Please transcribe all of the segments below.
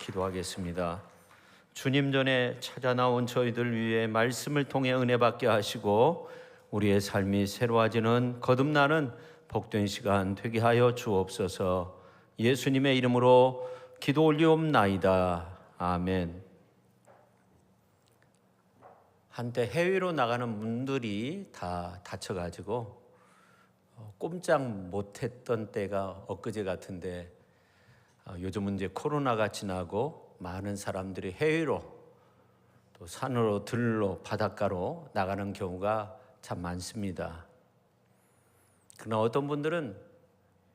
기도하겠습니다. 주님 전에 찾아 나온 저희들 위해 말씀을 통해 은혜 받게 하시고 우리의 삶이 새로워지는 거듭나는 복된 시간 되게 하여 주옵소서. 예수님의 이름으로 기도 올리옵나이다. 아멘. 한때 해외로 나가는 분들이 다 다쳐가지고 꼼짝 못했던 때가 엊그제 같은데 요즘은 이제 코로나가 지나고 많은 사람들이 해외로 또 산으로 들로 바닷가로 나가는 경우가 참 많습니다. 그러나 어떤 분들은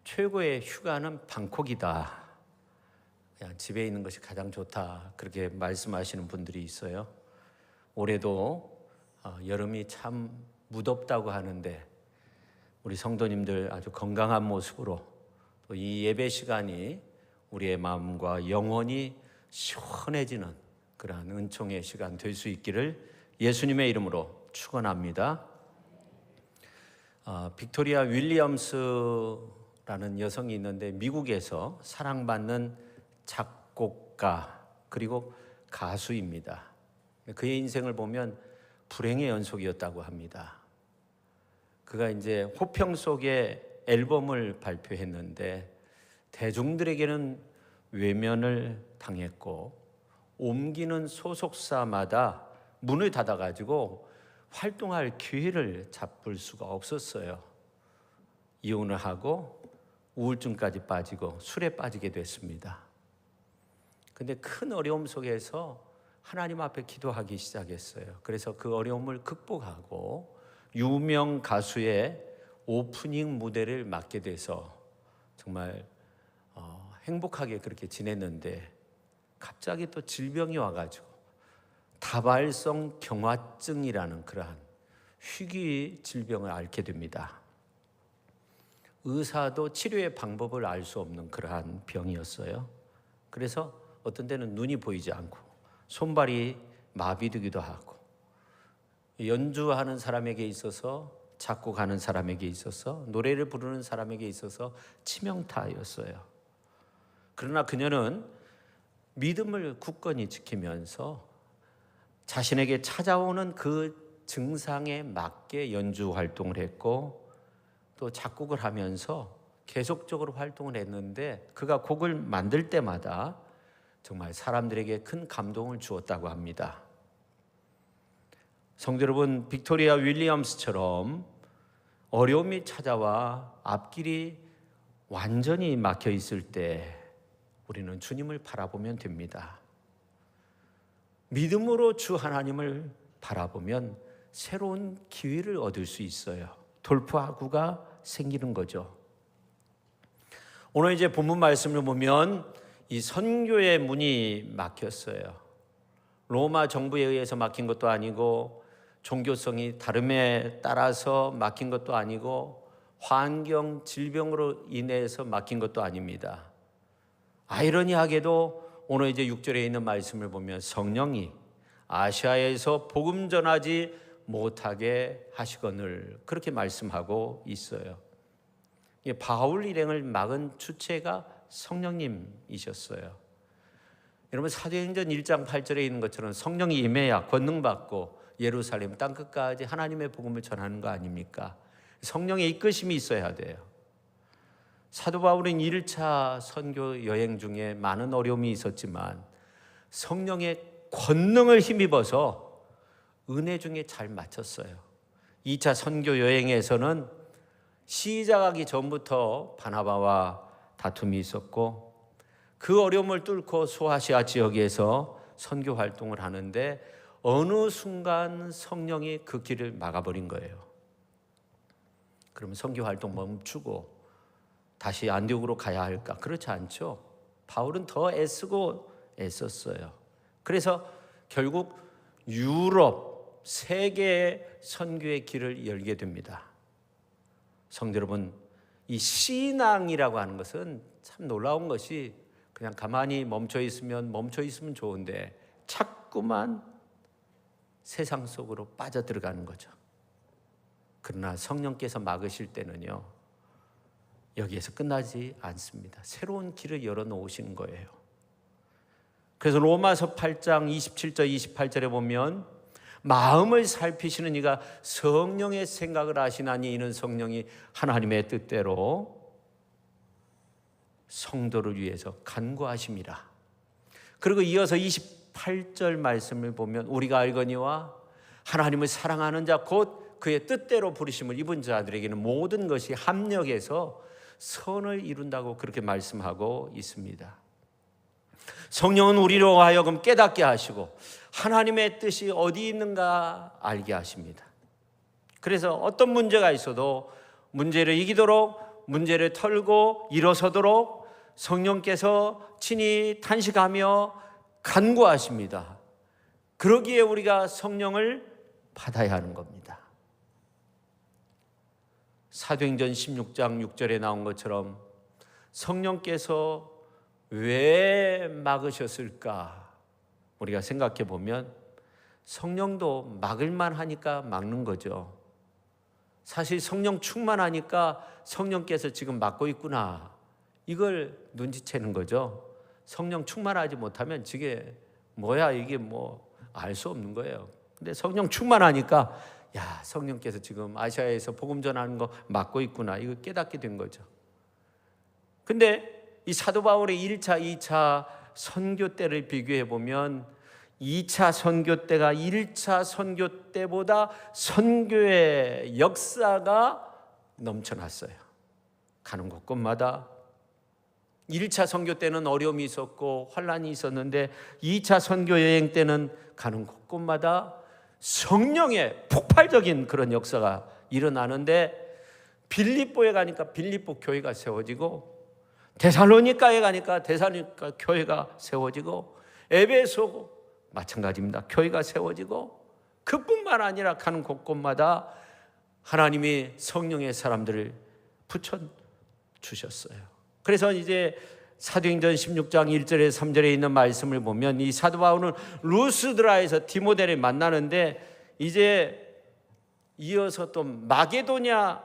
최고의 휴가는 방콕이다. 그냥 집에 있는 것이 가장 좋다. 그렇게 말씀하시는 분들이 있어요. 올해도 여름이 참 무덥다고 하는데 우리 성도님들 아주 건강한 모습으로 또 이 예배 시간이 우리의 마음과 영혼이 시원해지는 그러한 은총의 시간 될 수 있기를 예수님의 이름으로 축원합니다. 빅토리아 윌리엄스라는 여성이 있는데 미국에서 사랑받는 작곡가 그리고 가수입니다. 그의 인생을 보면 불행의 연속이었다고 합니다. 그가 이제 호평 속에 앨범을 발표했는데 대중들에게는 외면을 당했고 옮기는 소속사마다 문을 닫아가지고 활동할 기회를 잡을 수가 없었어요. 이혼을 하고 우울증까지 빠지고 술에 빠지게 됐습니다. 근데 큰 어려움 속에서 하나님 앞에 기도하기 시작했어요. 그래서 그 어려움을 극복하고 유명 가수의 오프닝 무대를 맡게 돼서 정말 행복하게 그렇게 지냈는데 갑자기 또 질병이 와가지고 다발성 경화증이라는 그러한 희귀 질병을 앓게 됩니다. 의사도 치료의 방법을 알 수 없는 그러한 병이었어요. 그래서 어떤 때는 눈이 보이지 않고 손발이 마비되기도 하고 연주하는 사람에게 있어서 작곡하는 사람에게 있어서 노래를 부르는 사람에게 있어서 치명타였어요. 그러나 그녀는 믿음을 굳건히 지키면서 자신에게 찾아오는 그 증상에 맞게 연주 활동을 했고 또 작곡을 하면서 계속적으로 활동을 했는데 그가 곡을 만들 때마다 정말 사람들에게 큰 감동을 주었다고 합니다. 성도 여러분, 빅토리아 윌리엄스처럼 어려움이 찾아와 앞길이 완전히 막혀 있을 때 우리는 주님을 바라보면 됩니다. 믿음으로 주 하나님을 바라보면 새로운 기회를 얻을 수 있어요. 돌파구가 생기는 거죠. 오늘 이제 본문 말씀을 보면 이 선교의 문이 막혔어요. 로마 정부에 의해서 막힌 것도 아니고 종교성이 다름에 따라서 막힌 것도 아니고 환경, 질병으로 인해서 막힌 것도 아닙니다. 아이러니하게도 오늘 이제 6절에 있는 말씀을 보면 성령이 아시아에서 복음 전하지 못하게 하시거늘 그렇게 말씀하고 있어요. 바울 일행을 막은 주체가 성령님이셨어요. 여러분 사도행전 1장 8절에 있는 것처럼 성령이 임해야 권능받고 예루살렘 땅끝까지 하나님의 복음을 전하는 거 아닙니까? 성령의 이끄심이 있어야 돼요. 사도 바울은 1차 선교 여행 중에 많은 어려움이 있었지만 성령의 권능을 힘입어서 은혜 중에 잘 마쳤어요. 2차 선교 여행에서는 시작하기 전부터 바나바와 다툼이 있었고 그 어려움을 뚫고 소아시아 지역에서 선교 활동을 하는데 어느 순간 성령이 그 길을 막아버린 거예요. 그러면 선교 활동 멈추고 다시 안디옥으로 가야 할까? 그렇지 않죠. 바울은 더 애쓰고 애썼어요. 그래서 결국 유럽, 세계의 선교의 길을 열게 됩니다. 성도 여러분, 이 신앙이라고 하는 것은 참 놀라운 것이 그냥 가만히 멈춰 있으면 좋은데 자꾸만 세상 속으로 빠져들어가는 거죠. 그러나 성령께서 막으실 때는요, 여기에서 끝나지 않습니다. 새로운 길을 열어놓으시는 거예요. 그래서 로마서 8장 27절 28절에 보면 마음을 살피시는 이가 성령의 생각을 아시나니 이는 성령이 하나님의 뜻대로 성도를 위해서 간구하심이라. 그리고 이어서 28절 말씀을 보면 우리가 알거니와 하나님을 사랑하는 자 곧 그의 뜻대로 부르심을 입은 자들에게는 모든 것이 합력해서 선을 이룬다고 그렇게 말씀하고 있습니다. 성령은 우리로 하여금 깨닫게 하시고 하나님의 뜻이 어디 있는가 알게 하십니다. 그래서 어떤 문제가 있어도 문제를 이기도록, 문제를 털고 일어서도록 성령께서 친히 탄식하며 간구하십니다. 그러기에 우리가 성령을 받아야 하는 겁니다. 사도행전 16장 6절에 나온 것처럼 성령께서 왜 막으셨을까? 우리가 생각해 보면 성령도 막을만 하니까 막는 거죠. 사실 성령 충만하니까 성령께서 지금 막고 있구나, 이걸 눈치채는 거죠. 성령 충만하지 못하면 이게 뭐야, 이게 뭐 알 수 없는 거예요. 근데 성령 충만하니까 야, 성령께서 지금 아시아에서 복음 전하는 거 막고 있구나, 이거 깨닫게 된 거죠. 근데 이 사도 바울의 1차, 2차 선교 때를 비교해 보면 2차 선교 때가 1차 선교 때보다 선교의 역사가 넘쳐났어요. 가는 곳곳마다 1차 선교 때는 어려움이 있었고 환란이 있었는데 2차 선교 여행 때는 가는 곳곳마다 성령의 폭발적인 그런 역사가 일어나는데, 빌립보에 가니까 빌립보 교회가 세워지고, 데살로니가에 가니까 데살로니가 교회가 세워지고, 에베소 마찬가지입니다. 교회가 세워지고, 그뿐만 아니라 가는 곳곳마다 하나님이 성령의 사람들을 붙여주셨어요. 그래서 이제 사도행전 16장 1절에 3절에 있는 말씀을 보면 이 사도 바울은 루스드라에서 디모데를 만나는데 이제 이어서 또 마게도냐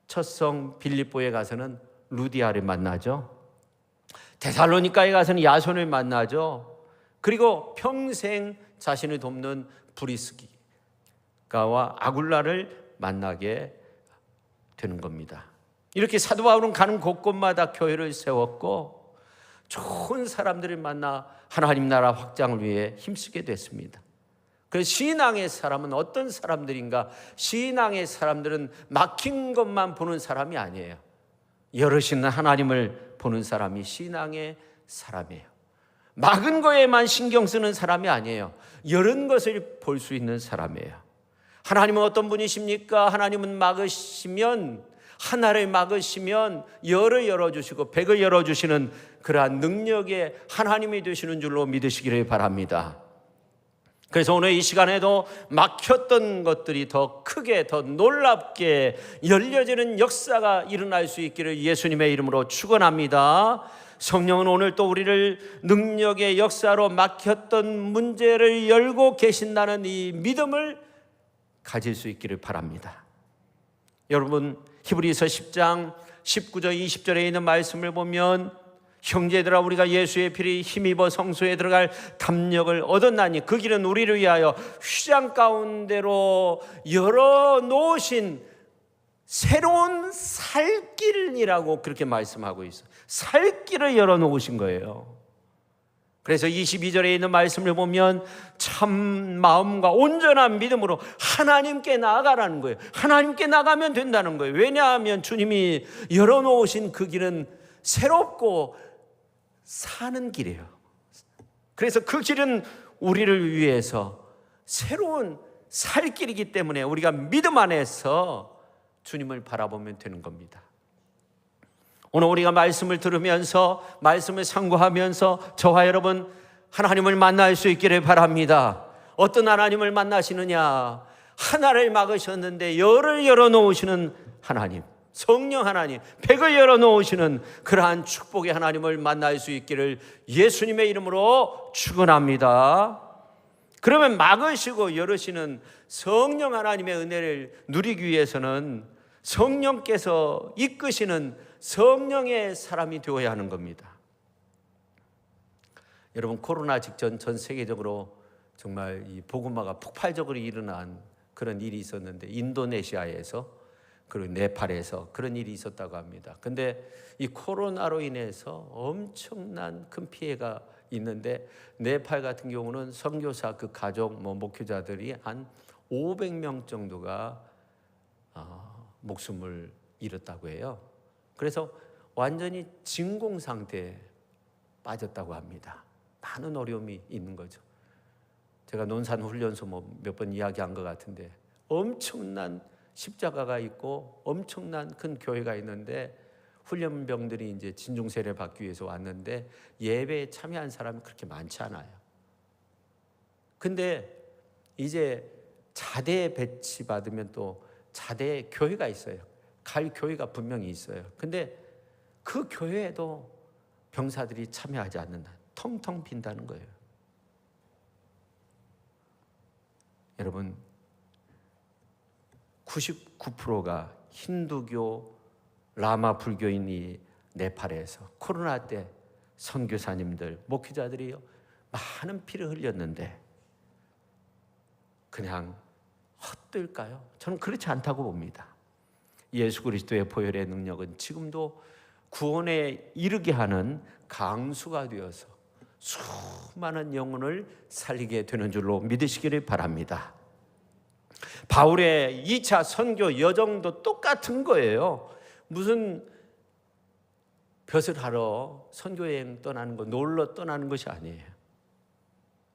첫성 빌립보에 가서는 루디아를 만나죠. 데살로니가에 가서는 야손을 만나죠. 그리고 평생 자신을 돕는 브리스기가와 아굴라를 만나게 되는 겁니다. 이렇게 사도 바울은 가는 곳곳마다 교회를 세웠고 좋은 사람들을 만나 하나님 나라 확장을 위해 힘쓰게 됐습니다. 그래서 신앙의 사람은 어떤 사람들인가? 신앙의 사람들은 막힌 것만 보는 사람이 아니에요. 여럿이는 하나님을 보는 사람이 신앙의 사람이에요. 막은 거에만 신경 쓰는 사람이 아니에요. 여러 것을 볼 수 있는 사람이에요. 하나님은 어떤 분이십니까? 하나님은 막으시면, 하나를 막으시면 열을 열어주시고 백을 열어주시는 그러한 능력의 하나님이 되시는 줄로 믿으시기를 바랍니다. 그래서 오늘 이 시간에도 막혔던 것들이 더 크게, 더 놀랍게 열려지는 역사가 일어날 수 있기를 예수님의 이름으로 축원합니다. 성령은 오늘 또 우리를 능력의 역사로 막혔던 문제를 열고 계신다는 이 믿음을 가질 수 있기를 바랍니다. 여러분, 히브리서 10장 19절 20절에 있는 말씀을 보면 형제들아 우리가 예수의 피를 힘입어 성소에 들어갈 담력을 얻었나니 그 길은 우리를 위하여 휘장 가운데로 열어놓으신 새로운 살길이라고 그렇게 말씀하고 있어요. 살길을 열어놓으신 거예요. 그래서 22절에 있는 말씀을 보면 참 마음과 온전한 믿음으로 하나님께 나아가라는 거예요. 하나님께 나가면 된다는 거예요. 왜냐하면 주님이 열어놓으신 그 길은 새롭고 사는 길이에요. 그래서 그 길은 우리를 위해서 새로운 살 길이기 때문에 우리가 믿음 안에서 주님을 바라보면 되는 겁니다. 오늘 우리가 말씀을 들으면서, 말씀을 상고하면서 저와 여러분 하나님을 만날 수 있기를 바랍니다. 어떤 하나님을 만나시느냐? 하나를 막으셨는데 열을 열어놓으시는 하나님, 성령 하나님, 백을 열어놓으시는 그러한 축복의 하나님을 만날 수 있기를 예수님의 이름으로 축원합니다. 그러면 막으시고 열으시는 성령 하나님의 은혜를 누리기 위해서는 성령께서 이끄시는 성령의 사람이 되어야 하는 겁니다. 여러분, 코로나 직전 전 세계적으로 정말 이 복음화가 폭발적으로 일어난 그런 일이 있었는데, 인도네시아에서 그리고 네팔에서 그런 일이 있었다고 합니다. 근데 이 코로나로 인해서 엄청난 큰 피해가 있는데, 네팔 같은 경우는 선교사 그 가족 목회자들이 한 500명 정도가 목숨을 잃었다고 해요. 그래서 완전히 진공 상태에 빠졌다고 합니다. 많은 어려움이 있는 거죠. 제가 논산훈련소 몇 번 이야기한 것 같은데, 엄청난 십자가가 있고 엄청난 큰 교회가 있는데, 훈련병들이 이제 진중세례 받기 위해서 왔는데 예배에 참여한 사람이 그렇게 많지 않아요. 근데 이제 자대 배치 받으면 또 자대 교회가 있어요. 갈 교회가 분명히 있어요. 근데 그 교회에도 병사들이 참여하지 않는다. 텅텅 빈다는 거예요. 여러분, 99%가 힌두교 라마 불교인이 네팔에서 코로나 때 선교사님들, 목회자들이 많은 피를 흘렸는데 그냥 헛될까요? 저는 그렇지 않다고 봅니다. 예수 그리스도의 보혈의 능력은 지금도 구원에 이르게 하는 강수가 되어서 수많은 영혼을 살리게 되는 줄로 믿으시기를 바랍니다. 바울의 2차 선교 여정도 똑같은 거예요. 무슨 벼슬 하러 선교여행 떠나는 거, 놀러 떠나는 것이 아니에요.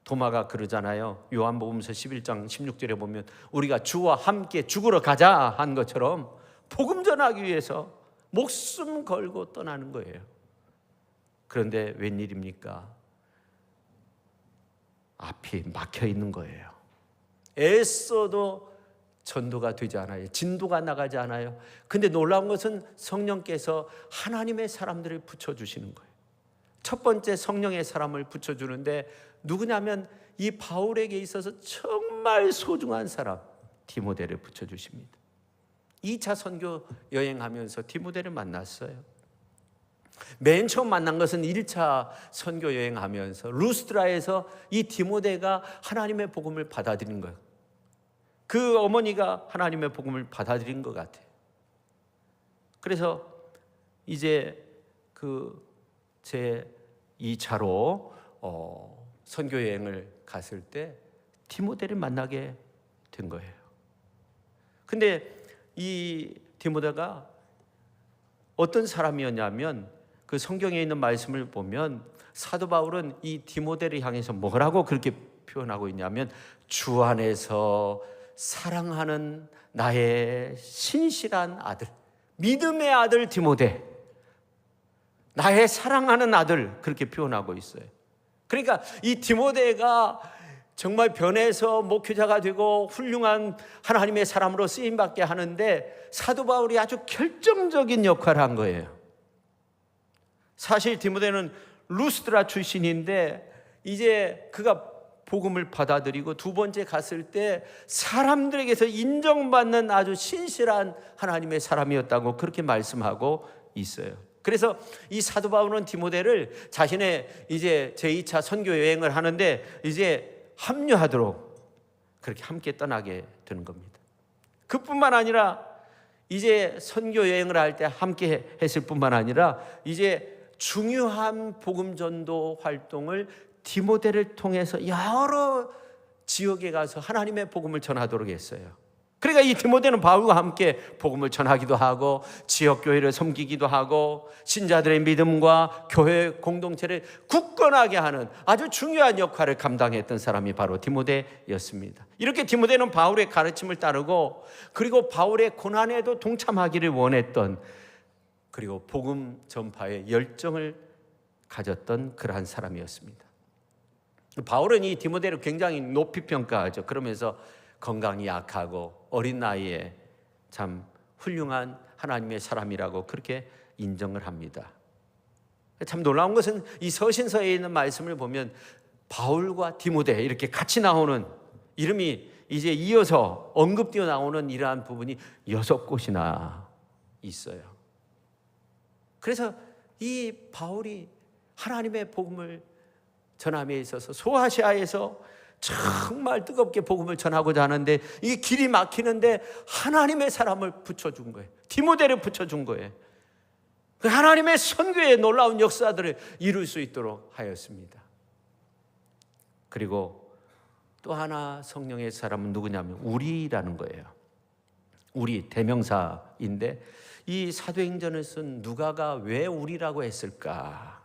도마가 그러잖아요. 요한복음서 11장 16절에 보면 우리가 주와 함께 죽으러 가자 한 것처럼 복음 전하기 위해서 목숨 걸고 떠나는 거예요. 그런데 웬일입니까? 앞이 막혀 있는 거예요. 애써도 전도가 되지 않아요. 진도가 나가지 않아요. 근데 놀라운 것은 성령께서 하나님의 사람들을 붙여주시는 거예요. 첫 번째 성령의 사람을 붙여주는데 누구냐면 이 바울에게 있어서 정말 소중한 사람 디모데를 붙여주십니다. 2차 선교 여행하면서 디모데를 만났어요. 맨 처음 만난 것은 1차 선교 여행하면서 루스드라에서 이 디모데가 하나님의 복음을 받아들인 거예요. 그 어머니가 하나님의 복음을 받아들인 것 같아요. 그래서 이제 제 2차로 선교 여행을 갔을 때 디모데를 만나게 된 거예요. 근데 이 디모데가 어떤 사람이었냐면, 그 성경에 있는 말씀을 보면 사도 바울은 이 디모데를 향해서 뭐라고 그렇게 표현하고 있냐면, 주 안에서 사랑하는 나의 신실한 아들, 믿음의 아들 디모데, 나의 사랑하는 아들, 그렇게 표현하고 있어요. 그러니까 이 디모데가 정말 변해서 목회자가 되고 훌륭한 하나님의 사람으로 쓰임받게 하는데 사도 바울이 아주 결정적인 역할을 한 거예요. 사실 디모데는 루스드라 출신인데 이제 그가 복음을 받아들이고 두 번째 갔을 때 사람들에게서 인정받는 아주 신실한 하나님의 사람이었다고 그렇게 말씀하고 있어요. 그래서 이 사도 바울은 디모데를 자신의 이제 제2차 선교 여행을 하는데 이제 합류하도록 그렇게 함께 떠나게 되는 겁니다. 그뿐만 아니라 이제 선교 여행을 할 때 함께 했을 뿐만 아니라 이제 중요한 복음 전도 활동을 디모데를 통해서 여러 지역에 가서 하나님의 복음을 전하도록 했어요. 그러니까 이 디모데는 바울과 함께 복음을 전하기도 하고 지역 교회를 섬기기도 하고 신자들의 믿음과 교회 공동체를 굳건하게 하는 아주 중요한 역할을 감당했던 사람이 바로 디모데였습니다. 이렇게 디모데는 바울의 가르침을 따르고 그리고 바울의 고난에도 동참하기를 원했던, 그리고 복음 전파에 열정을 가졌던 그러한 사람이었습니다. 바울은 이 디모데를 굉장히 높이 평가하죠. 그러면서 건강이 약하고 어린 나이에 참 훌륭한 하나님의 사람이라고 그렇게 인정을 합니다. 참 놀라운 것은 이 서신서에 있는 말씀을 보면 바울과 디모데 이렇게 같이 나오는 이름이 이제 이어서 언급되어 나오는 이러한 부분이 6곳이나 있어요. 그래서 이 바울이 하나님의 복음을 전함에 있어서 소아시아에서 정말 뜨겁게 복음을 전하고자 하는데 이게 길이 막히는데 하나님의 사람을 붙여준 거예요. 디모데를 붙여준 거예요. 하나님의 선교의 놀라운 역사들을 이룰 수 있도록 하였습니다. 그리고 또 하나 성령의 사람은 누구냐면 우리라는 거예요. 우리 대명사인데 이 사도행전을 쓴 누가가 왜 우리라고 했을까?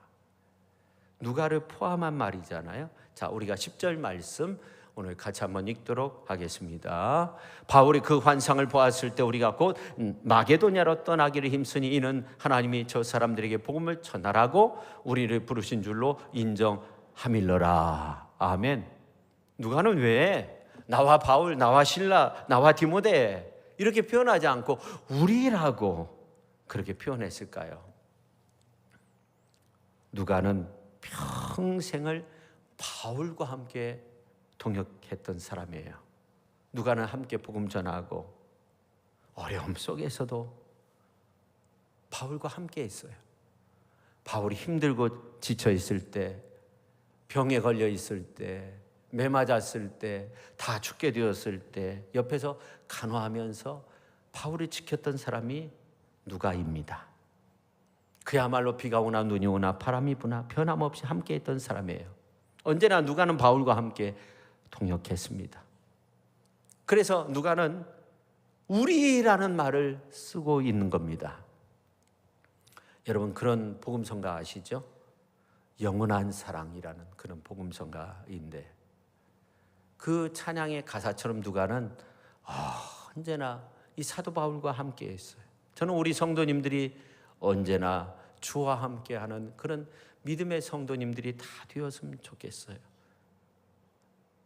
누가를 포함한 말이잖아요. 자, 우리가 10절 말씀 오늘 같이 한번 읽도록 하겠습니다. 바울이 그 환상을 보았을 때 우리가 곧 마게도냐로 떠나기를 힘쓰니 이는 하나님이 저 사람들에게 복음을 전하라고 우리를 부르신 줄로 인정함일러라. 아멘. 누가는 왜 나와 바울, 나와 실라, 나와 디모데 이렇게 표현하지 않고 우리라고 그렇게 표현했을까요? 누가는 평생을 바울과 함께 동역했던 사람이에요. 누가는 함께 복음 전하고 어려움 속에서도 바울과 함께 했어요. 바울이 힘들고 지쳐 있을 때, 병에 걸려 있을 때, 매 맞았을 때, 다 죽게 되었을 때 옆에서 간호하면서 바울을 지켰던 사람이 누가입니다. 그야말로 비가 오나 눈이 오나 바람이 부나 변함없이 함께 했던 사람이에요. 언제나 누가는 바울과 함께 동역했습니다. 그래서 누가는 우리라는 말을 쓰고 있는 겁니다. 여러분 그런 복음성가 아시죠? 영원한 사랑이라는 그런 복음성가인데 그 찬양의 가사처럼 누가는 언제나 이 사도 바울과 함께 했어요. 저는 우리 성도님들이 언제나 주와 함께하는 그런 믿음의 성도님들이 다 되었으면 좋겠어요.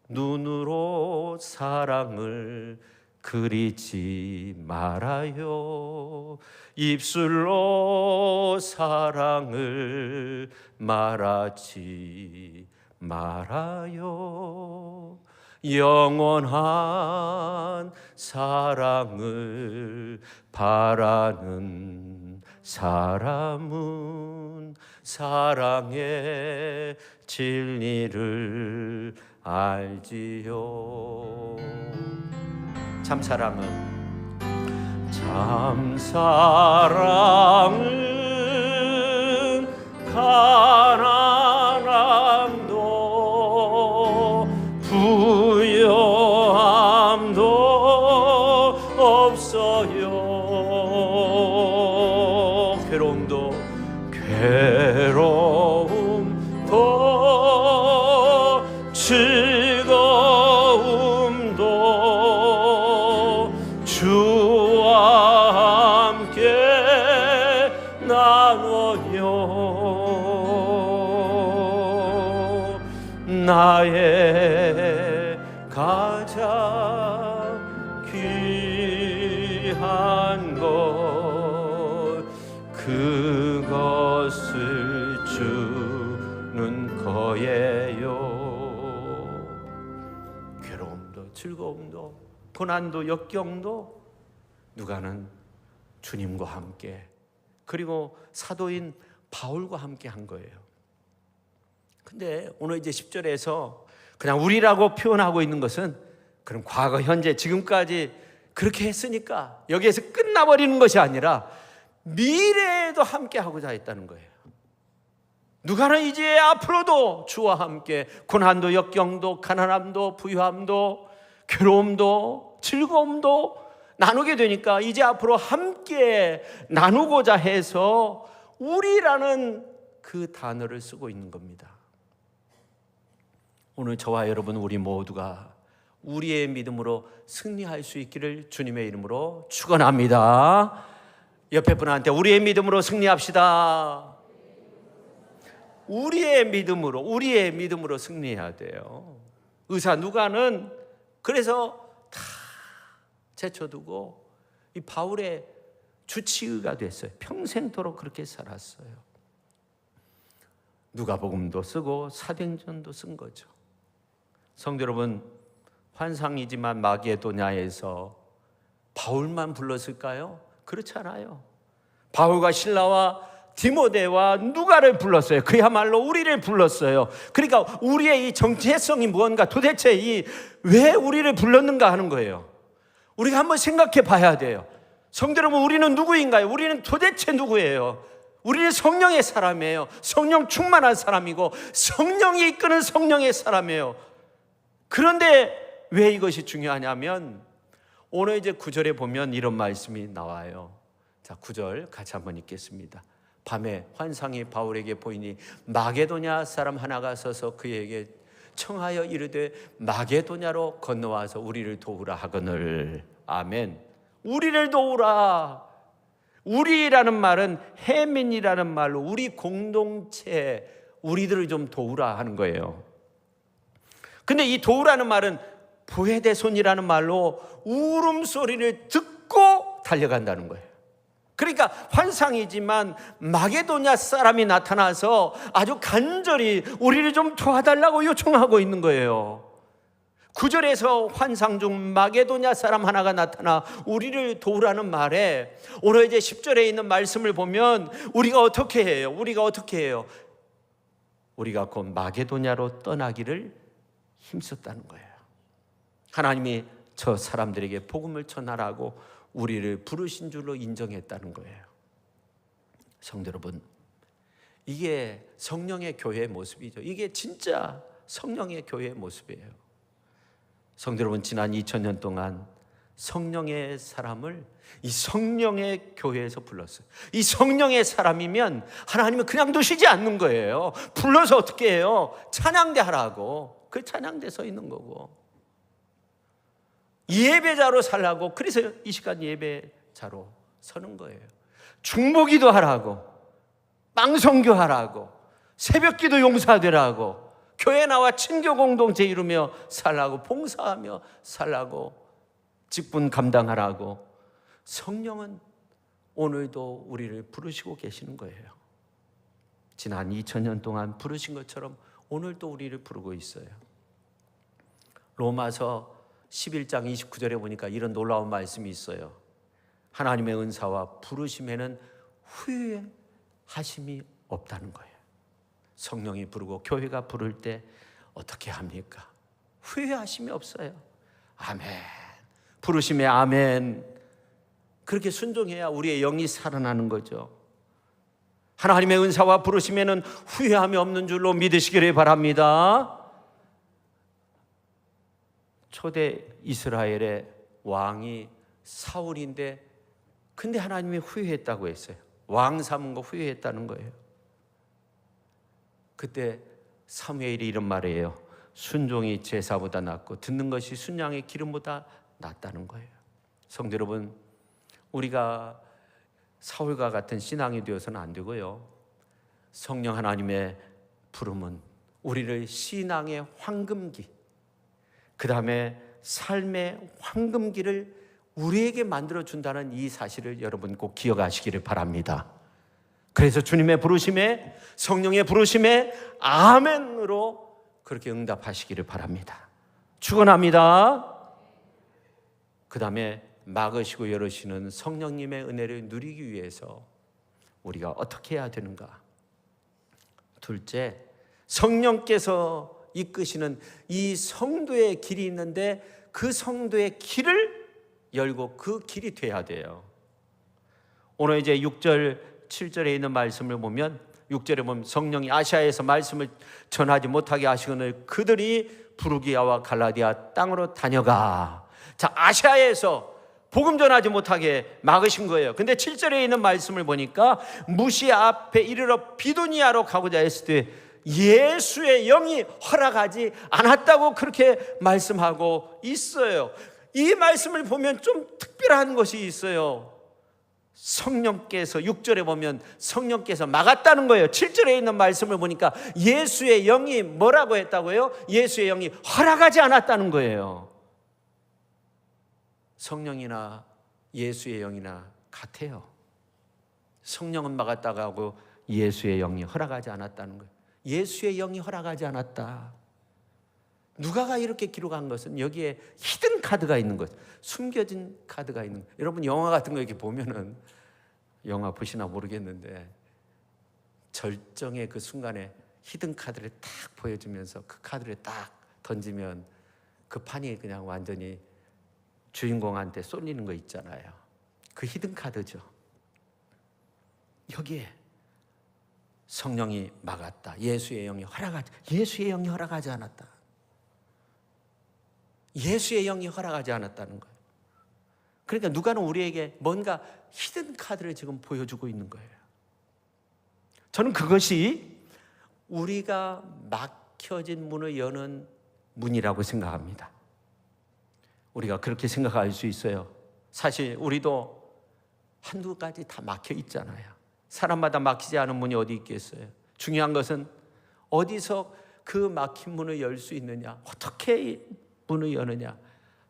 눈으로 사랑을 그리지 말아요. 입술로 사랑을 말하지 말아요. 영원한 사랑을 바라는 사람은 사랑의 진리를 알지요. 참사랑은 가난함도 부요함도 없어요. 괴로움도 즐거움도 주와 함께 나눠요. 나의 가장 귀한 것 그것을 주는 거예요. 괴로움도 즐거움도 고난도 역경도 누가는 주님과 함께 그리고 사도인 바울과 함께 한 거예요. 근데 오늘 이제 10절에서 그냥 우리라고 표현하고 있는 것은 그럼 과거, 현재, 지금까지 그렇게 했으니까 여기에서 끝나버리는 것이 아니라 미래에도 함께 하고자 했다는 거예요. 누가는 이제 앞으로도 주와 함께 고난도 역경도 가난함도 부유함도 괴로움도 즐거움도 나누게 되니까 이제 앞으로 함께 나누고자 해서 우리라는 그 단어를 쓰고 있는 겁니다. 오늘 저와 여러분 우리 모두가 우리의 믿음으로 승리할 수 있기를 주님의 이름으로 축원합니다. 옆에 분한테 우리의 믿음으로 승리합시다. 우리의 믿음으로 승리해야 돼요. 의사 누가는 그래서 다 제쳐두고 이 바울의 주치의가 됐어요. 평생도록 그렇게 살았어요. 누가복음도 쓰고 사도행전도 쓴 거죠. 성도 여러분, 환상이지만 마게도냐에서 바울만 불렀을까요? 그렇지 않아요. 바울과 실라와 디모데와 누가를 불렀어요. 그야말로 우리를 불렀어요. 그러니까 우리의 이 정체성이 무언가, 도대체 왜 우리를 불렀는가 하는 거예요. 우리가 한번 생각해 봐야 돼요. 성도 여러분, 우리는 누구인가요? 우리는 도대체 누구예요? 우리는 성령의 사람이에요. 성령 충만한 사람이고 성령이 이끄는 성령의 사람이에요. 그런데 왜 이것이 중요하냐면 오늘 이제 9절에 보면 이런 말씀이 나와요. 자, 9절 같이 한번 읽겠습니다. 밤에 환상이 바울에게 보이니 마게도냐 사람 하나가 서서 그에게 청하여 이르되 마게도냐로 건너와서 우리를 도우라 하거늘. 아멘. 우리를 도우라. 우리라는 말은 해민이라는 말로 우리 공동체, 우리들을 좀 도우라 하는 거예요. 근데 이 도우라는 말은 보헤데손이라는 말로 울음소리를 듣고 달려간다는 거예요. 그러니까 환상이지만 마게도냐 사람이 나타나서 아주 간절히 우리를 좀 도와달라고 요청하고 있는 거예요. 9절에서 환상 중 마게도냐 사람 하나가 나타나 우리를 도우라는 말에 오늘 이제 10절에 있는 말씀을 보면 우리가 어떻게 해요? 우리가 곧 마게도냐로 떠나기를 힘썼다는 거예요. 하나님이 저 사람들에게 복음을 전하라고 우리를 부르신 줄로 인정했다는 거예요. 성도 여러분, 이게 성령의 교회의 모습이죠. 이게 진짜 성령의 교회의 모습이에요. 성도 여러분, 지난 2000년 동안 성령의 사람을 이 성령의 교회에서 불렀어요. 이 성령의 사람이면 하나님은 그냥 두시지 않는 거예요. 불러서 어떻게 해요? 찬양대 하라고. 그 찬양대 서 있는 거고, 예배자로 살라고, 그래서 이 시간 예배자로 서는 거예요. 중보기도 하라고, 망성교 하라고, 새벽기도 용사되라고, 교회 나와 친교 공동체 이루며 살라고, 봉사하며 살라고, 직분 감당하라고. 성령은 오늘도 우리를 부르시고 계시는 거예요. 지난 2000년 동안 부르신 것처럼 오늘도 우리를 부르고 있어요. 로마서 11장 29절에 보니까 이런 놀라운 말씀이 있어요. 하나님의 은사와 부르심에는 후회하심이 없다는 거예요. 성령이 부르고 교회가 부를 때 어떻게 합니까? 후회하심이 없어요. 아멘. 부르심에 아멘. 그렇게 순종해야 우리의 영이 살아나는 거죠. 하나님의 은사와 부르심에는 후회함이 없는 줄로 믿으시기를 바랍니다. 초대 이스라엘의 왕이 사울인데, 근데 하나님이 후회했다고 했어요. 왕 삼은 거 후회했다는 거예요. 그때 사무엘이 이런 말이에요. 순종이 제사보다 낫고 듣는 것이 순양의 기름보다 낫다는 거예요. 성도 여러분, 우리가 사울과 같은 신앙이 되어서는 안 되고요. 성령 하나님의 부름은 우리를 신앙의 황금기, 그 다음에 삶의 황금기를 우리에게 만들어준다는 이 사실을 여러분 꼭 기억하시기를 바랍니다. 그래서 주님의 부르심에, 성령의 부르심에 아멘으로 그렇게 응답하시기를 바랍니다. 축원합니다. 그 다음에 막으시고 열으시는 성령님의 은혜를 누리기 위해서 우리가 어떻게 해야 되는가? 둘째, 성령께서 이끄시는 이 성도의 길이 있는데 그 성도의 길을 열고 그 길이 돼야 돼요. 오늘 이제 6절, 7절에 있는 말씀을 보면, 6절에 보면 성령이 아시아에서 말씀을 전하지 못하게 하시거늘 그들이 부르기아와 갈라디아 땅으로 다녀가. 자, 아시아에서 복음 전하지 못하게 막으신 거예요. 근데 7절에 있는 말씀을 보니까 무시아 앞에 이르러 비두니아로 가고자 했을 때 예수의 영이 허락하지 않았다고 그렇게 말씀하고 있어요. 이 말씀을 보면 좀 특별한 것이 있어요. 성령께서 6절에 보면 성령께서 막았다는 거예요. 7절에 있는 말씀을 보니까 예수의 영이 뭐라고 했다고요? 예수의 영이 허락하지 않았다는 거예요. 성령이나 예수의 영이나 같아요. 성령은 막았다고 하고 예수의 영이 허락하지 않았다는 거예요. 예수의 영이 허락하지 않았다. 누가가 이렇게 기록한 것은 여기에 히든 카드가 있는 것, 숨겨진 카드가 있는 것. 여러분 영화 같은 거 이렇게 보면은, 영화 보시나 모르겠는데 절정의 그 순간에 히든 카드를 딱 보여주면서 그 카드를 딱 던지면 그 판이 그냥 완전히 주인공한테 쏠리는 거 있잖아요. 그 히든 카드죠. 여기에 성령이 막았다. 예수의 영이 허락하지 않았다. 예수의 영이 허락하지 않았다는 거예요. 그러니까 누가는 우리에게 뭔가 히든 카드를 지금 보여주고 있는 거예요. 저는 그것이 우리가 막혀진 문을 여는 문이라고 생각합니다. 우리가 그렇게 생각할 수 있어요. 사실 우리도 한두 가지 다 막혀 있잖아요. 사람마다 막히지 않은 문이 어디 있겠어요. 중요한 것은 어디서 그 막힌 문을 열 수 있느냐, 어떻게 문을 여느냐.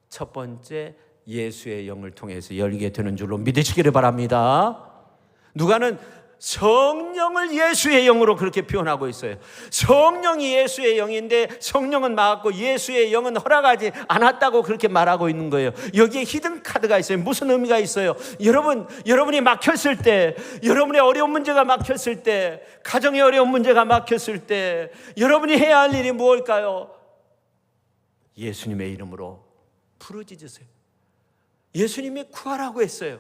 첫 번째, 예수의 영을 통해서 열게 되는 줄로 믿으시기를 바랍니다. 누가는 성령을 예수의 영으로 그렇게 표현하고 있어요. 성령이 예수의 영인데 성령은 막았고 예수의 영은 허락하지 않았다고 그렇게 말하고 있는 거예요. 여기에 히든 카드가 있어요. 무슨 의미가 있어요? 여러분이 막혔을 때, 여러분의 어려운 문제가 막혔을 때, 가정의 어려운 문제가 막혔을 때 여러분이 해야 할 일이 무엇일까요? 예수님의 이름으로 부르짖으세요. 예수님이 구하라고 했어요.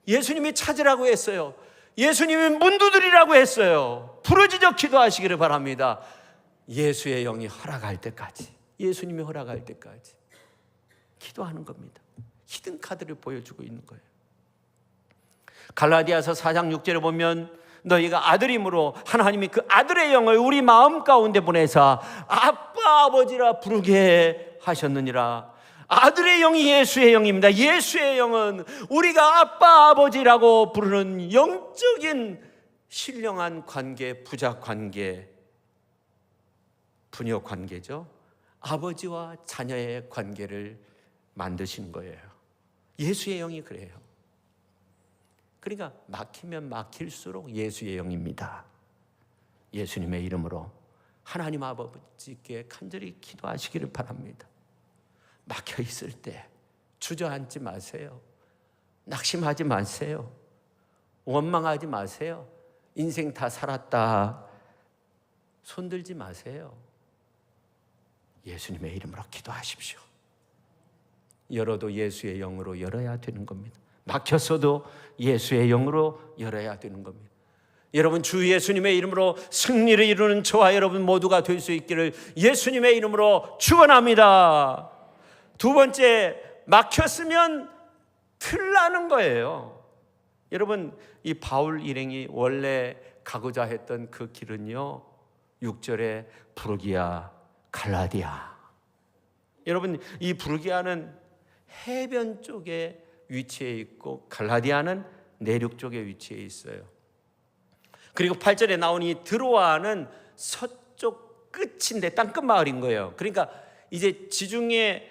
예수님이 찾으라고 했어요. 예수님이 문두드리라고 했어요. 부르짖어 기도하시기를 바랍니다. 예수의 영이 허락할 때까지, 예수님이 허락할 때까지 기도하는 겁니다. 히든 카드를 보여주고 있는 거예요. 갈라디아서 4장 6절에 보면 너희가 아들임으로 하나님이 그 아들의 영을 우리 마음 가운데 보내사 아빠 아버지라 부르게 하셨느니라. 아들의 영이 예수의 영입니다. 예수의 영은 우리가 아빠 아버지라고 부르는 영적인 신령한 관계, 부자 관계, 부녀 관계죠. 아버지와 자녀의 관계를 만드신 거예요. 예수의 영이 그래요. 그러니까 막히면 막힐수록 예수의 영입니다. 예수님의 이름으로 하나님 아버지께 간절히 기도하시기를 바랍니다. 막혀 있을 때 주저앉지 마세요. 낙심하지 마세요. 원망하지 마세요. 인생 다 살았다 손들지 마세요. 예수님의 이름으로 기도하십시오. 열어도 예수의 영으로 열어야 되는 겁니다. 막혔어도 예수의 영으로 열어야 되는 겁니다. 여러분, 주 예수님의 이름으로 승리를 이루는 저와 여러분 모두가 될 수 있기를 예수님의 이름으로 축원합니다. 두 번째, 막혔으면 틀나는 거예요. 여러분, 이 바울 일행이 원래 가고자 했던 그 길은요, 6절에 부르기아, 갈라디아. 여러분, 이 부르기아는 해변 쪽에 위치해 있고 갈라디아는 내륙 쪽에 위치해 있어요. 그리고 8절에 나온 이 드로아는 서쪽 끝인데 땅끝 마을인 거예요. 그러니까 이제 지중해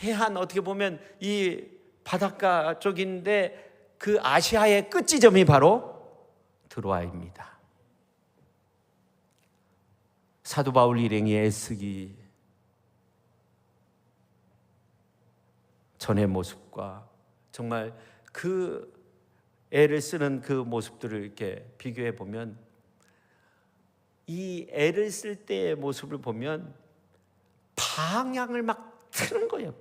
해안, 어떻게 보면 이 바닷가 쪽인데 그 아시아의 끝 지점이 바로 드로아입니다. 사도 바울 일행이 애쓰기 전의 모습과 정말 그 애를 쓰는 그 모습들을 이렇게 비교해 보면, 이 애를 쓸 때의 모습을 보면 방향을 막 트는 거예요.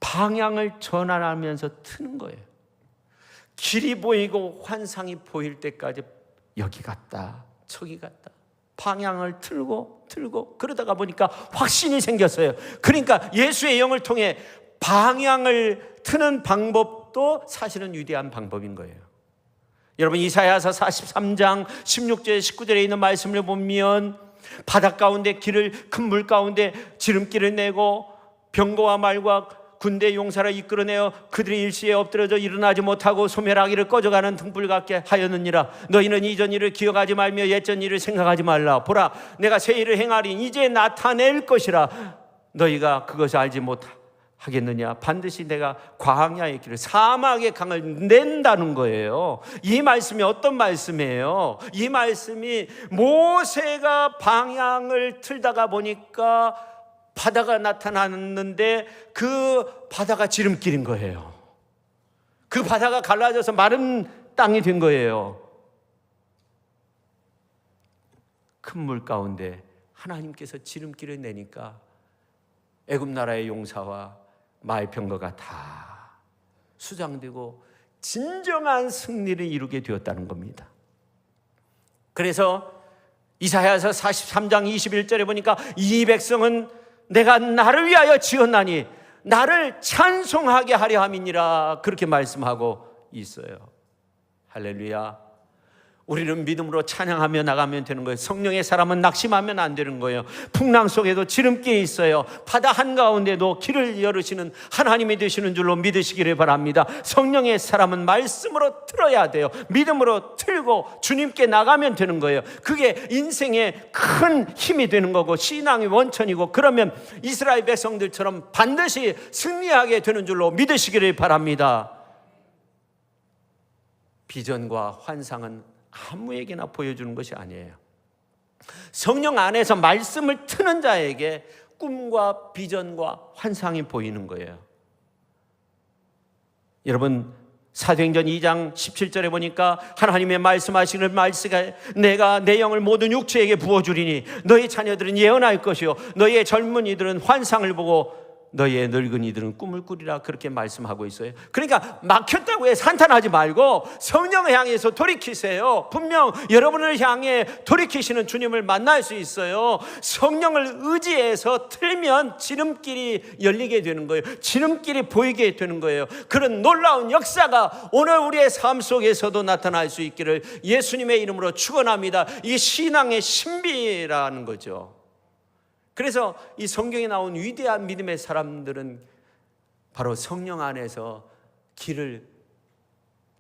방향을 전환하면서 트는 거예요. 길이 보이고 환상이 보일 때까지 여기 갔다 저기 갔다 방향을 틀고 그러다가 보니까 확신이 생겼어요. 그러니까 예수의 영을 통해 방향을 트는 방법도 사실은 위대한 방법인 거예요. 여러분, 이사야서 43장 16절 19절에 있는 말씀을 보면 바닷 가운데 길을, 큰 물 가운데 지름길을 내고 병거와 말과 군대 용사를 이끌어내어 그들이 일시에 엎드려져 일어나지 못하고 소멸하기를 꺼져가는 등불 같게 하였느니라. 너희는 이전 일을 기억하지 말며 옛전 일을 생각하지 말라. 보라, 내가 새 일을 행하리. 이제 나타낼 것이라. 너희가 그것을 알지 못하겠느냐. 반드시 내가 광야의 길을, 사막의 강을 낸다는 거예요. 이 말씀이 어떤 말씀이에요? 이 말씀이 모세가 방향을 틀다가 보니까 바다가 나타났는데 그 바다가 지름길인 거예요. 그 바다가 갈라져서 마른 땅이 된 거예요. 큰 물 가운데 하나님께서 지름길을 내니까 애굽 나라의 용사와 마의 병거가 다 수장되고 진정한 승리를 이루게 되었다는 겁니다. 그래서 이사야서 43장 21절에 보니까 이 백성은 내가 나를 위하여 지었나니 나를 찬송하게 하려 함이니라, 그렇게 말씀하고 있어요. 할렐루야. 우리는 믿음으로 찬양하며 나가면 되는 거예요. 성령의 사람은 낙심하면 안 되는 거예요. 풍랑 속에도 지름길이 있어요. 바다 한가운데도 길을 열으시는 하나님이 되시는 줄로 믿으시기를 바랍니다. 성령의 사람은 말씀으로 틀어야 돼요. 믿음으로 틀고 주님께 나가면 되는 거예요. 그게 인생의 큰 힘이 되는 거고 신앙의 원천이고, 그러면 이스라엘 백성들처럼 반드시 승리하게 되는 줄로 믿으시기를 바랍니다. 비전과 환상은 아무에게나 보여주는 것이 아니에요. 성령 안에서 말씀을 트는 자에게 꿈과 비전과 환상이 보이는 거예요. 여러분, 사도행전 2장 17절에 보니까 하나님의 말씀하시는 말씀가 내가 내 영을 모든 육체에게 부어주리니 너희 자녀들은 예언할 것이요 너희의 젊은이들은 환상을 보고 너희의 늙은이들은 꿈을 꾸리라, 그렇게 말씀하고 있어요. 그러니까 막혔다고 해서 한탄하지 말고 성령을 향해서 돌이키세요. 분명 여러분을 향해 돌이키시는 주님을 만날 수 있어요. 성령을 의지해서 틀면 지름길이 열리게 되는 거예요. 지름길이 보이게 되는 거예요. 그런 놀라운 역사가 오늘 우리의 삶 속에서도 나타날 수 있기를 예수님의 이름으로 축원합니다. 이게 신앙의 신비라는 거죠. 그래서 이 성경에 나온 위대한 믿음의 사람들은 바로 성령 안에서 길을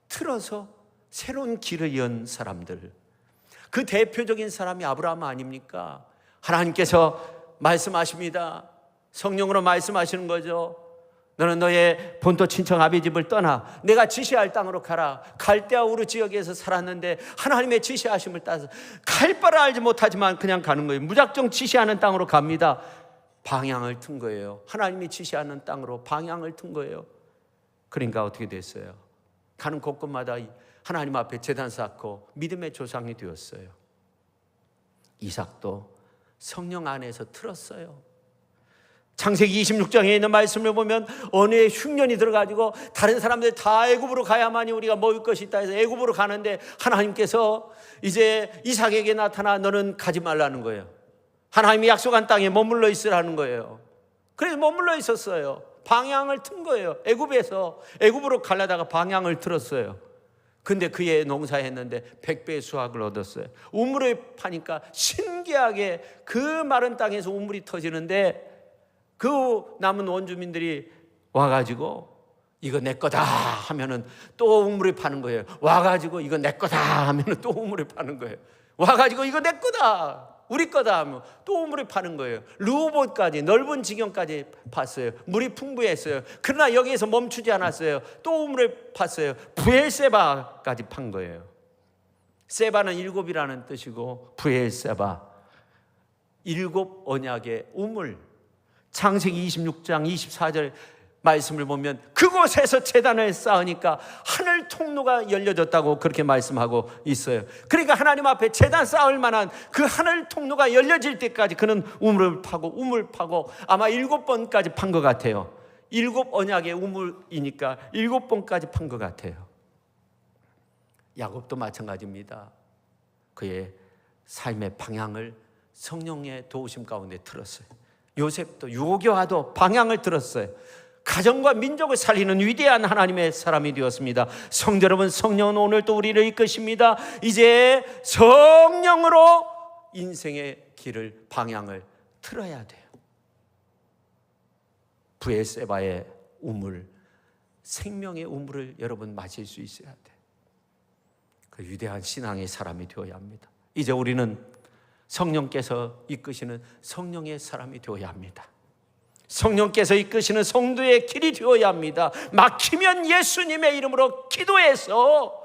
틀어서 새로운 길을 연 사람들. 그 대표적인 사람이 아브라함 아닙니까? 하나님께서 말씀하십니다. 성령으로 말씀하시는 거죠. 너는 너의 본토 친척 아비 집을 떠나 내가 지시할 땅으로 가라. 갈대아 우르 지역에서 살았는데 하나님의 지시하심을 따라서 갈 바를 알지 못하지만 그냥 가는 거예요. 무작정 지시하는 땅으로 갑니다. 방향을 튼 거예요. 하나님이 지시하는 땅으로 방향을 튼 거예요. 그러니까 어떻게 됐어요? 가는 곳곳마다 하나님 앞에 제단 쌓고 믿음의 조상이 되었어요. 이삭도 성령 안에서 틀었어요. 창세기 26장에 있는 말씀을 보면 어느 흉년이 들어가지고 다른 사람들 다 애굽으로 가야만이 우리가 먹을 것이 있다 해서 애굽으로 가는데 하나님께서 이제 이삭에게 나타나 너는 가지 말라는 거예요. 하나님이 약속한 땅에 머물러 있으라는 거예요. 그래서 머물러 있었어요. 방향을 튼 거예요. 애굽에서 애굽으로 가려다가 방향을 틀었어요. 근데 그해 농사했는데 100배의 수확을 얻었어요. 우물을 파니까 신기하게 그 마른 땅에서 우물이 터지는데 그 남은 원주민들이 와가지고 이거 내 거다 하면은 또 우물을 파는 거예요. 와가지고 이거 내 거다 하면은 또 우물을 파는 거예요. 와가지고 이거 내 거다, 우리 거다 하면 또 우물을 파는 거예요. 르호봇까지 넓은 지경까지 팠어요. 물이 풍부했어요. 그러나 여기에서 멈추지 않았어요. 또 우물을 팠어요. 브엘세바까지 판 거예요. 세바는 일곱이라는 뜻이고 브엘세바, 일곱 언약의 우물. 창세기 26장 24절 말씀을 보면 그곳에서 제단을 쌓으니까 하늘 통로가 열려졌다고 그렇게 말씀하고 있어요. 그러니까 하나님 앞에 제단 쌓을 만한 그 하늘 통로가 열려질 때까지 그는 우물을 파고 아마 7번까지 판 것 같아요. 7 언약의 우물이니까 7번까지 판 것 같아요. 야곱도 마찬가지입니다. 그의 삶의 방향을 성령의 도우심 가운데 틀었어요. 요셉도 유교화도 방향을 들었어요. 가정과 민족을 살리는 위대한 하나님의 사람이 되었습니다. 성도 여러분, 성령은 오늘 또 우리를 이끄십니다. 이제 성령으로 인생의 길을 방향을 틀어야 돼요. 브엘세바의 우물, 생명의 우물을 여러분 마실 수 있어야 돼요. 그 위대한 신앙의 사람이 되어야 합니다. 이제 우리는 성령께서 이끄시는 성령의 사람이 되어야 합니다. 성령께서 이끄시는 성도의 길이 되어야 합니다. 막히면 예수님의 이름으로 기도해서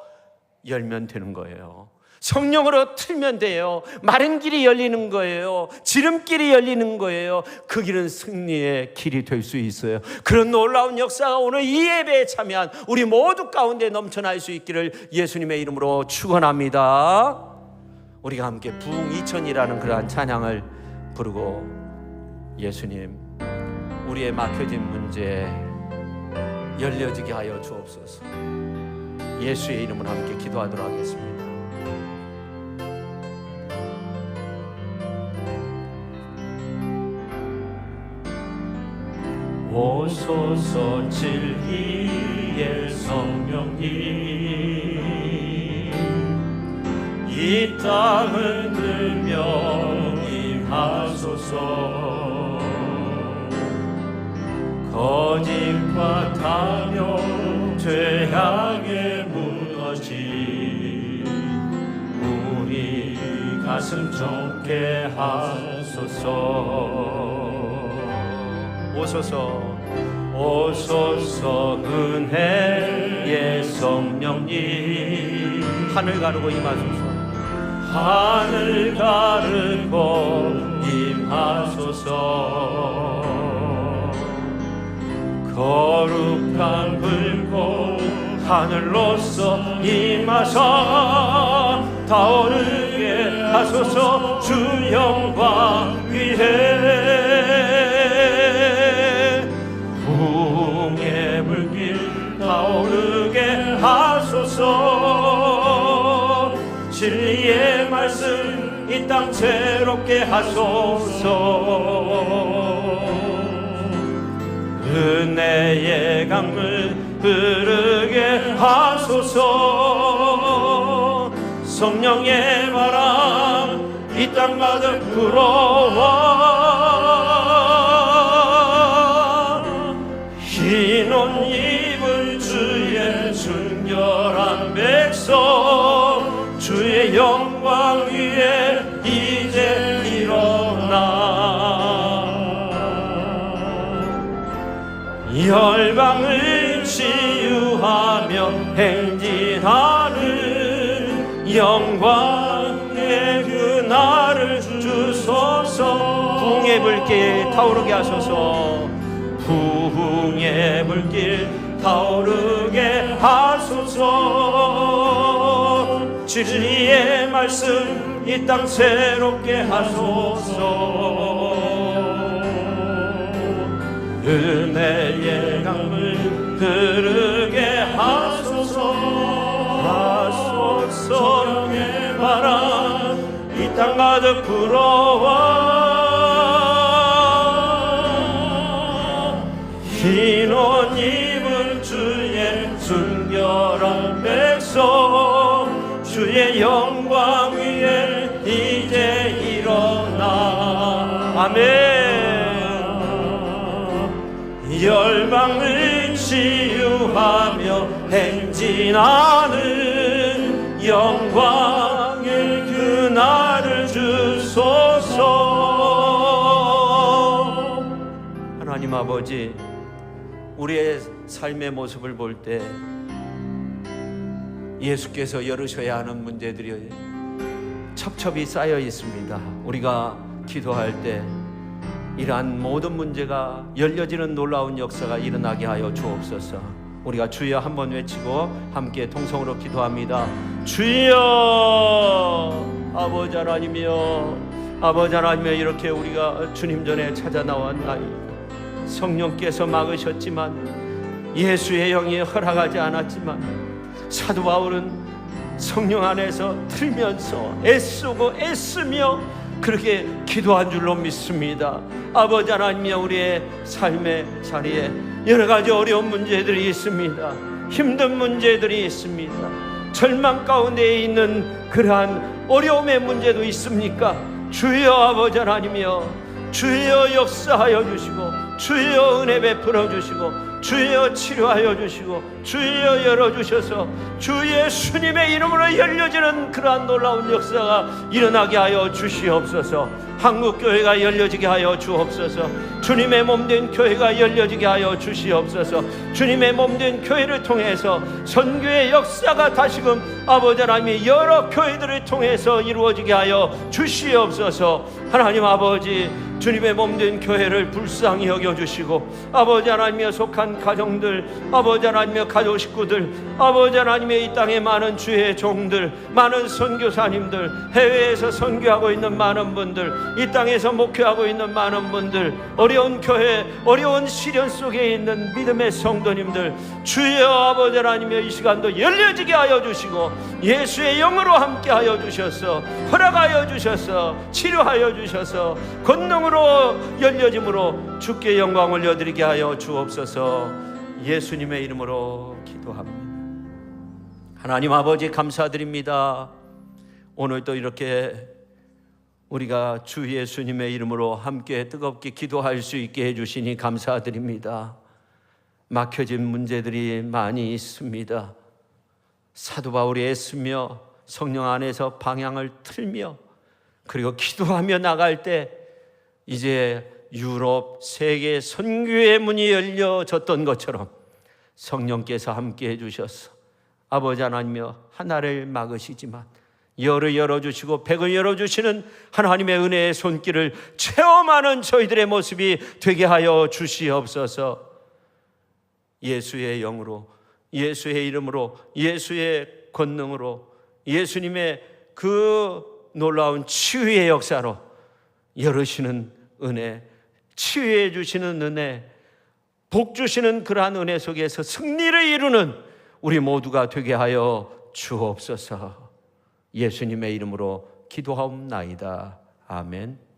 열면 되는 거예요. 성령으로 틀면 돼요. 마른 길이 열리는 거예요. 지름길이 열리는 거예요. 그 길은 승리의 길이 될 수 있어요. 그런 놀라운 역사가 오늘 이 예배에 참여한 우리 모두 가운데 넘쳐날 수 있기를 예수님의 이름으로 축원합니다. 우리가 함께 부흥 2000이라는 그러한 찬양을 부르고, 예수님, 우리의 막혀진 문제 열려지게 하여 주옵소서. 예수의 이름으로 함께 기도하도록 하겠습니다. 오소서 진리의 성령님, 이 땅을 들며 임하소서. 거짓과 탐욕 죄악에 무너진 우리 가슴 좁게 하소서. 오소서 은혜의 성령님, 하늘 가르고 임하소서. 하늘 가르고 임하소서. 거룩한 불꽃 하늘로서 임하사 타오르게 하소서. 주 영광 위에 부흥의 물길 타오르게 하소서. 진리의 말씀 이 땅 새롭게 하소서. 은혜의 강물 흐르게 하소서. 성령의 바람 이 땅 가득 불어와 흰 옷 입은 주의 순결한 백성, 주의 영광 위에 이제 일어나 열방을 치유하며 행진하는 영광의 그날을 주소서. 부흥의 불길 타오르게 하소서. 부흥의 불길 타오르게 하소서. 진리의 말씀 이 땅 새롭게 하소서. 은혜의 강물 흐르게 하소서. 성령의 바람 이 땅 가득 불어와 흰 옷 입은 주의 순결한 백성, 주의 영광 위에 이제 일어나. 아멘. 열방을 치유하며 행진하는 영광의 그날을 주소서. 하나님 아버지, 우리의 삶의 모습을 볼 때 예수께서 열으셔야 하는 문제들이 첩첩이 쌓여 있습니다. 우리가 기도할 때 이러한 모든 문제가 열려지는 놀라운 역사가 일어나게 하여 주옵소서. 우리가 주여 한번 외치고 함께 통성으로 기도합니다. 주여. 아버지 하나님이여, 아버지 하나님이여, 이렇게 우리가 주님 전에 찾아 나왔나이다. 성령께서 막으셨지만, 예수의 영이 허락하지 않았지만, 사도 바울은 성령 안에서 틀면서 애쓰고 애쓰며 그렇게 기도한 줄로 믿습니다. 아버지 하나님이여, 우리의 삶의 자리에 여러 가지 어려운 문제들이 있습니다. 힘든 문제들이 있습니다. 절망 가운데 있는 그러한 어려움의 문제도 있습니까? 주여 아버지 하나님이여, 주여 역사하여 주시고, 주여 은혜 베풀어 주시고, 주여 치료하여 주시고, 주여 열어주셔서 주 예수님의 이름으로 열려지는 그러한 놀라운 역사가 일어나게 하여 주시옵소서. 한국교회가 열려지게 하여 주옵소서. 주님의 몸된 교회가 열려지게 하여 주시옵소서. 주님의 몸된 교회를 통해서 선교의 역사가 다시금 아버지 하나님의 여러 교회들을 통해서 이루어지게 하여 주시옵소서. 하나님 아버지, 주님의 몸된 교회를 불쌍히 여겨주시고 아버지 하나님의 속한 가정들, 아버지 하나님의 가족 식구들, 아버지 하나님의 이 땅에 많은 주의 종들, 많은 선교사님들, 해외에서 선교하고 있는 많은 분들, 이 땅에서 목회하고 있는 많은 분들, 어려운 교회, 어려운 시련 속에 있는 믿음의 성도님들, 주여 아버지 하나님의 이 시간도 열려지게 하여 주시고 예수의 영으로 함께 하여 주셔서 허락하여 주셔서 치료하여 주셔서 권능으로 열려짐으로 주께 영광 올려드리게 하여 주옵소서. 예수님의 이름으로 기도합니다. 하나님 아버지 감사드립니다. 오늘도 이렇게 우리가 주 예수님의 이름으로 함께 뜨겁게 기도할 수 있게 해주시니 감사드립니다. 막혀진 문제들이 많이 있습니다. 사도 바울이 애쓰며 성령 안에서 방향을 틀며 그리고 기도하며 나갈 때 이제 유럽 세계 선교의 문이 열려졌던 것처럼 성령께서 함께 해주셔서 아버지 하나님이여 하나를 막으시지만 열을 열어주시고 백을 열어주시는 하나님의 은혜의 손길을 체험하는 저희들의 모습이 되게 하여 주시옵소서. 예수의 영으로, 예수의 이름으로, 예수의 권능으로, 예수님의 그 놀라운 치유의 역사로 열으시는 은혜, 치유해 주시는 은혜, 복 주시는 그러한 은혜 속에서 승리를 이루는 우리 모두가 되게 하여 주옵소서. 예수님의 이름으로 기도하옵나이다. 아멘.